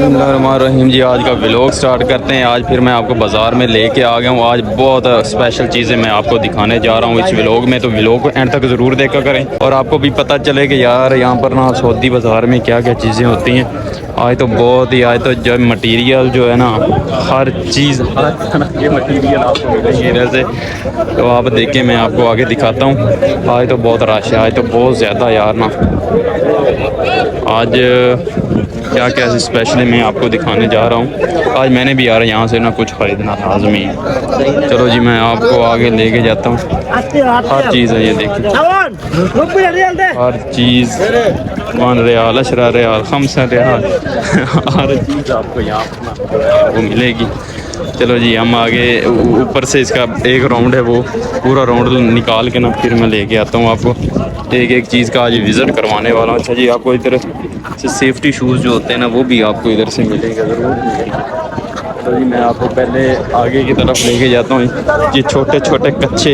बिस्मिल्लाहिर्रहमानिर्रहीम जी। आज का व्लॉग स्टार्ट करते हैं। आज फिर मैं आपको बाज़ार में लेके आ गया हूँ। आज बहुत स्पेशल चीज़ें मैं आपको दिखाने जा रहा हूँ इस व्लॉग में, तो व्लॉग को एंड तक ज़रूर देखा करें और आपको भी पता चले कि यार यहाँ पर ना सऊदी बाज़ार में क्या क्या चीज़ें होती हैं। आज तो बहुत ही, आज तो जब मटीरियल जो है ना, हर चीज़ ये मटीरियल आपको मिलेंगे इधर से, तो आप देखें मैं आपको आगे दिखाता हूँ। आज तो बहुत रश है, आज तो बहुत ज़्यादा यार ना। आज क्या क्या स्पेशली मैं आपको दिखाने जा रहा हूँ। आज मैंने भी यार यहाँ से ना कुछ ख़रीदना लाजमी है। चलो जी मैं आपको आगे लेके जाता हूँ। हर चीज़ है, ये देखिए हर चीज़ 1 रियाल 10 रियाल 5 रियाल हर चीज़ आपको यहाँ पर वो मिलेगी। चलो जी हम आगे ऊपर से इसका एक राउंड है, वो पूरा राउंड निकाल के ना फिर मैं लेके आता हूँ आपको। एक एक चीज़ का आज विज़िट करवाने वाला हूँ। अच्छा जी, आपको इधर से सेफ्टी शूज़ जो होते हैं ना, वो भी आपको इधर से मिलेंगे ज़रूर। तो जी मैं आपको पहले आगे की तरफ लेके जाता हूँ। ये छोटे छोटे कच्चे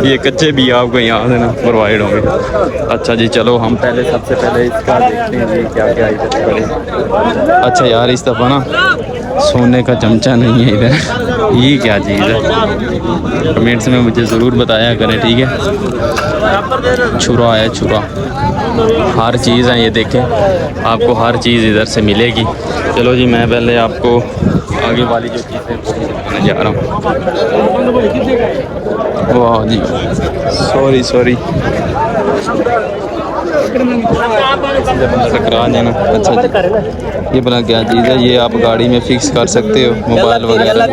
ये कच्चे भी आपको यहाँ से ना प्रोवाइड होंगे। अच्छा जी चलो हम पहले सबसे पहले इसका देखते हैं जी क्या क्या इधर पड़े। अच्छा यार इस दफ़ा ना सोने का चमचा नहीं है इधर, ये क्या चीज़ है? कमेंट्स में मुझे ज़रूर बताया करें, ठीक है। छुरा है, छुरा, हर चीज़ है, ये देखें आपको हर चीज़ इधर से मिलेगी। चलो जी मैं पहले आपको आगे वाली जो चीज़ें वो दिखाने जा रहा हूँ। वाह जी, सॉरी टकरा जाना। अच्छा जी, ये बना क्या चीज़ है? ये आप गाड़ी में फिक्स कर सकते हो, मोबाइल वगैरह।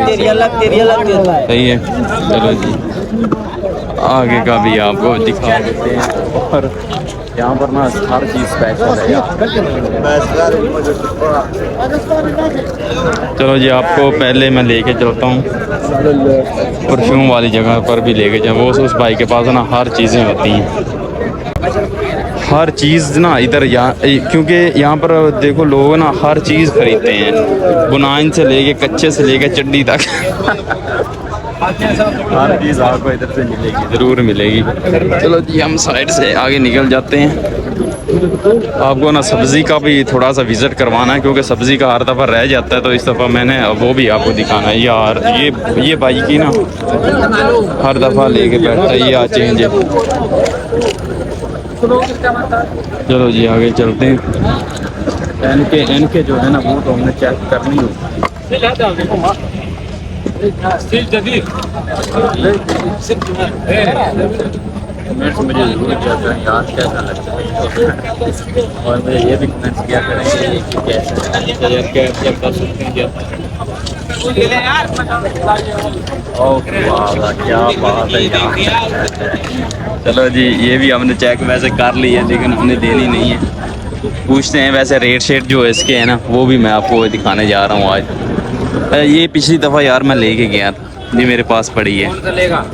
सही है। चलो जी आगे का भी आपको दिखा देते हैं। और यहाँ पर ना हर चीज़ स्पेशल है यार। चलो जी आपको पहले मैं लेके चलता हूँ परफ्यूम वाली जगह पर भी लेके जाऊँ। वो उस भाई के पास ना हर चीज़ें होती हैं, हर चीज़ ना इधर यहाँ, क्योंकि यहाँ पर देखो लोग ना हर चीज़ खरीदते हैं, बुनाइन से लेके कच्चे से लेके चड्डी तक हर चीज़ आपको इधर से मिलेगी, ज़रूर मिलेगी। चलो जी हम साइड से आगे निकल जाते हैं। आपको ना सब्ज़ी का भी थोड़ा सा विज़िट करवाना है, क्योंकि सब्ज़ी का हर दफ़ा रह जाता है, तो इस दफ़ा मैंने वो भी आपको दिखाना है। यार ये भाई की ना हर दफ़ा लेके बैठता है, ये चेंज है। चलो जी आगे चलते हैं। इनके जो है ना वो तो हमने चेक करनी होगी। कमेंट्स मुझे ज़रूर किया करें यार कैसा लगता है, और मुझे ये भी कमेंट्स किया करेंगे कि कैसा यार क्या कर सकते हैं ओके वाह क्या बात है यार। चलो जी ये भी हमने चेक वैसे कर ली है, लेकिन हमने देनी नहीं है। पूछते हैं वैसे रेट शेट जो इसके है ना, वो भी मैं आपको दिखाने जा रहा हूँ आज। ये पिछली दफ़ा यार मैं लेके गया था, ये मेरे पास पड़ी है।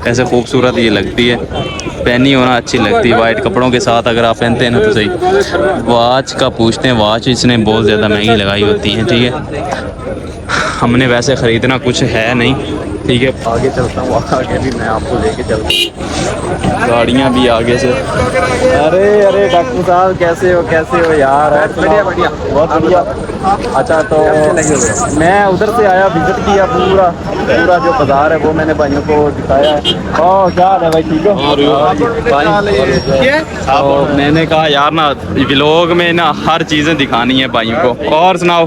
ऐसे खूबसूरत ये लगती है, पहनी होना अच्छी लगती है वाइट कपड़ों के साथ, अगर आप पहनते हैं ना तो सही। वॉच का पूछते हैं, वॉच इसने बहुत ज़्यादा महंगी लगाई होती है, ठीक है। हमने वैसे ख़रीदना कुछ है नहीं, ठीक है। आगे चलता हूँ, आगे भी मैं आपको लेके चलता हूँ। गाड़ियाँ भी आगे से। अरे डॉक्टर साहब कैसे हो यार? बढ़िया बहुत बढ़िया। अच्छा तो मैं उधर से आया, विजिट किया पूरा जो बाज़ार है वो मैंने भाइयों को दिखाया है। ओह क्या है भाई, ठीक हो? तो मैंने कहा यार ना व्लॉग में ना हर चीज़ें दिखानी है भाइयों को। और सुनाओ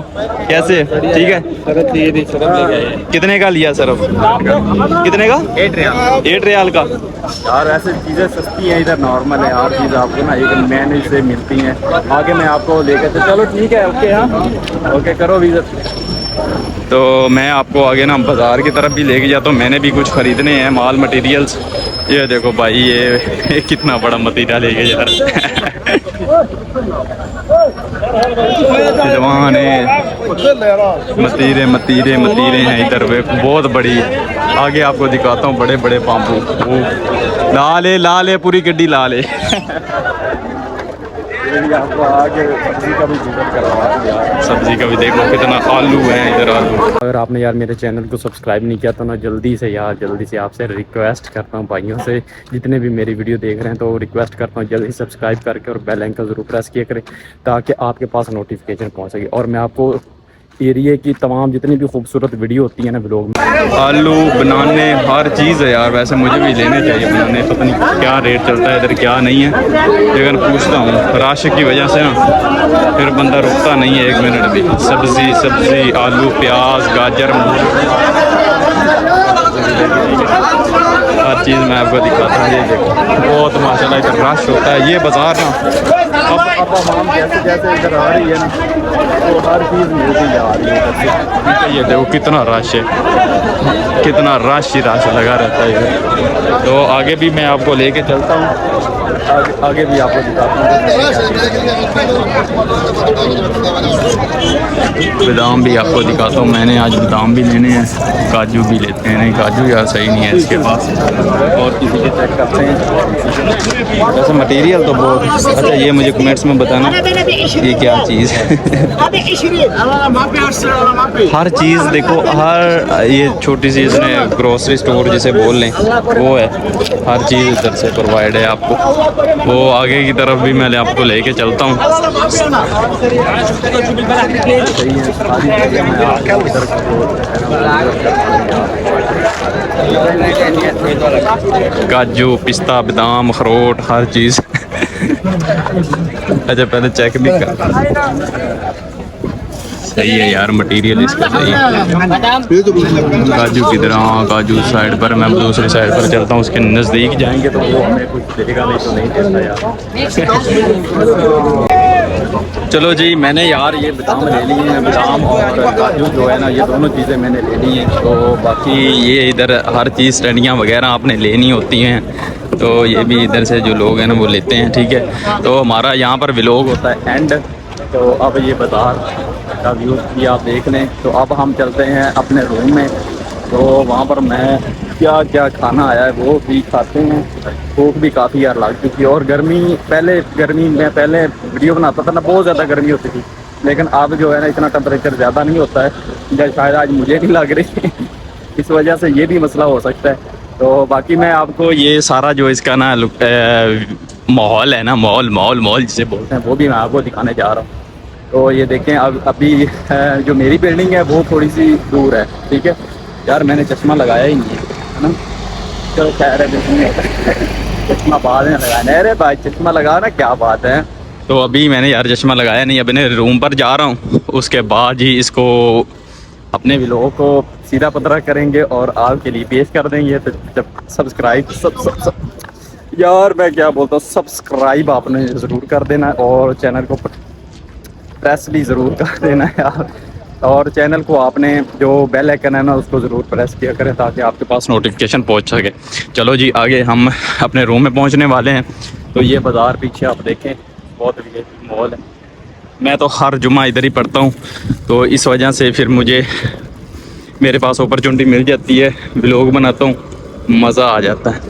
कैसे, ठीक है? कितने का लिया सर? कितने का? 8 रियाल का। यार ऐसे चीज़ें सस्ती हैं इधर, नॉर्मल है हर चीज़ आपको ना एक मैन से मिलती हैं। आगे मैं आपको लेकर चलो ठीक है, ओके। हाँ ओके करो विजिट। तो मैं आपको आगे ना बाज़ार की तरफ भी लेके जाता हूँ। मैंने भी कुछ ख़रीदने हैं माल मटेरियल्स। ये देखो भाई ये कितना बड़ा मटीरियल लेके जा रहा है। जवान है, मतीरे हैं इधर वे बहुत बड़ी। आगे आपको दिखाता हूँ बड़े बड़े बाम्बू। वो लाल है पूरी गड्डी लाल है। आपको आगे सब्जी का भी विजिट करवा यार। सब्जी का भी देखो कितना आलू है इधर आलू। अगर आपने यार मेरे चैनल को सब्सक्राइब नहीं किया तो ना जल्दी से यार जल्दी से आपसे रिक्वेस्ट करता हूँ भाइयों से, जितने भी मेरी वीडियो देख रहे हैं तो रिक्वेस्ट करता हूँ जल्दी सब्सक्राइब करके और बेल आइकन ज़रूर प्रेस किया करें ताकि आपके पास नोटिफिकेशन पहुँच सके और मैं आपको एरिया की तमाम जितनी भी खूबसूरत वीडियो होती है ना ब्लॉग में। आलू बनाने हर चीज़ है यार, वैसे मुझे भी लेने चाहिए बनाने, पता नहीं क्या रेट चलता है इधर क्या नहीं है, लेकिन पूछता हूँ राश की वजह से ना फिर बंदा रुकता नहीं है एक मिनट भी। सब्जी आलू प्याज गाजर हर चीज़ मैं आपको दिखाता हूँ। ये देखो बहुत माशाल्लाह इधर रश होता है। ये बाज़ार ना अब आवाम जैसे जैसे इधर आ रही है ना तो हर चीज़ मिलती जा रही है। ये देखो कितना रश है, कितना रश ही रश लगा रहता है इधर। तो आगे भी मैं आपको लेके चलता हूँ, आगे भी आपको दिखाता हूँ। बादाम भी आपको दिखाता हूँ, मैंने आज बादाम भी लेने हैं, काजू भी लेते हैं। नहीं काजू यार सही नहीं है इसके पास, और किसी के चेक करते हैं। वैसे मटेरियल तो बहुत अच्छा। ये मुझे कमेंट्स में बताना ये क्या चीज़ है। हर चीज़ देखो, हर ये छोटी सी इसने ग्रोसरी स्टोर जिसे बोल लें वो है, हर चीज़ इधर से प्रोवाइड है आपको। वो आगे की तरफ भी मैं आपको लेके चलता हूँ। काजू पिस्ता बादाम अखरोट हर चीज़। अच्छा पहले चेक भी कर, सही है यार मटेरियल इसका सही है। काजू की तरह, हाँ काजू साइड पर, मैं दूसरी साइड पर चलता हूँ, उसके नज़दीक जाएंगे तो वो हमें कुछ देगा नहीं तो नहीं देता यार। चलो जी मैंने यार ये बादाम ले लिए हैं, बादाम और काजू जो है ना ये दोनों चीज़ें मैंने ले ली हैं। तो बाकी ये इधर हर चीज़ स्टडियाँ वगैरह आपने लेनी होती हैं, तो ये भी इधर से जो लोग हैं ना वो लेते हैं, ठीक है। तो हमारा यहाँ पर व्लॉग होता है एंड। तो अब ये बाज़ार का व्यू भी आप देख लें। तो अब हम चलते हैं अपने रूम में, तो वहाँ पर मैं क्या क्या खाना आया है वो भी खाते हैं। भूख भी काफ़ी यार लग चुकी है, और गर्मी में पहले वीडियो बनाता था ना बहुत ज़्यादा गर्मी होती थी, लेकिन अब जो है ना इतना टेम्परेचर ज़्यादा नहीं होता है, शायद आज मुझे नहीं लग रही इस वजह से ये भी मसला हो सकता है। तो बाकी मैं आपको ये सारा जो इसका ना माहौल है ना, मॉल जिसे बोलते हैं, वो भी मैं आपको दिखाने जा रहा हूँ। तो ये देखें अब अभी जो मेरी बिल्डिंग है वो थोड़ी सी दूर है, ठीक है यार। मैंने चश्मा लगाया ही नहीं है ना, चलो खैर चश्मा बाद में लगाना। अरे भाई चश्मा लगा ना, क्या बात है। तो अभी मैंने यार चश्मा लगाया नहीं, अपने रूम पर जा रहा हूँ, उसके बाद ही इसको अपने व्लॉग को सीधा पतरा करेंगे और आपके लिए पेश कर देंगे। तो जब सब्सक्राइब सब यार मैं क्या बोलता हूँ, सब्सक्राइब आपने ज़रूर कर देना और चैनल को प्रेस भी ज़रूर कर देना यार, और चैनल को आपने जो बेल आइकन है ना उसको ज़रूर प्रेस किया करें ताकि आपके पास नोटिफिकेशन पहुंच सके। चलो जी आगे हम अपने रूम में पहुंचने वाले हैं। तो ये बाज़ार पीछे आप देखें बहुत मॉल है। मैं तो हर जुम्मा इधर ही पढ़ता हूँ, तो इस वजह से फिर मेरे पास अपॉर्चुनिटी मिल जाती है, व्लॉग बनाता हूँ, मज़ा आ जाता है।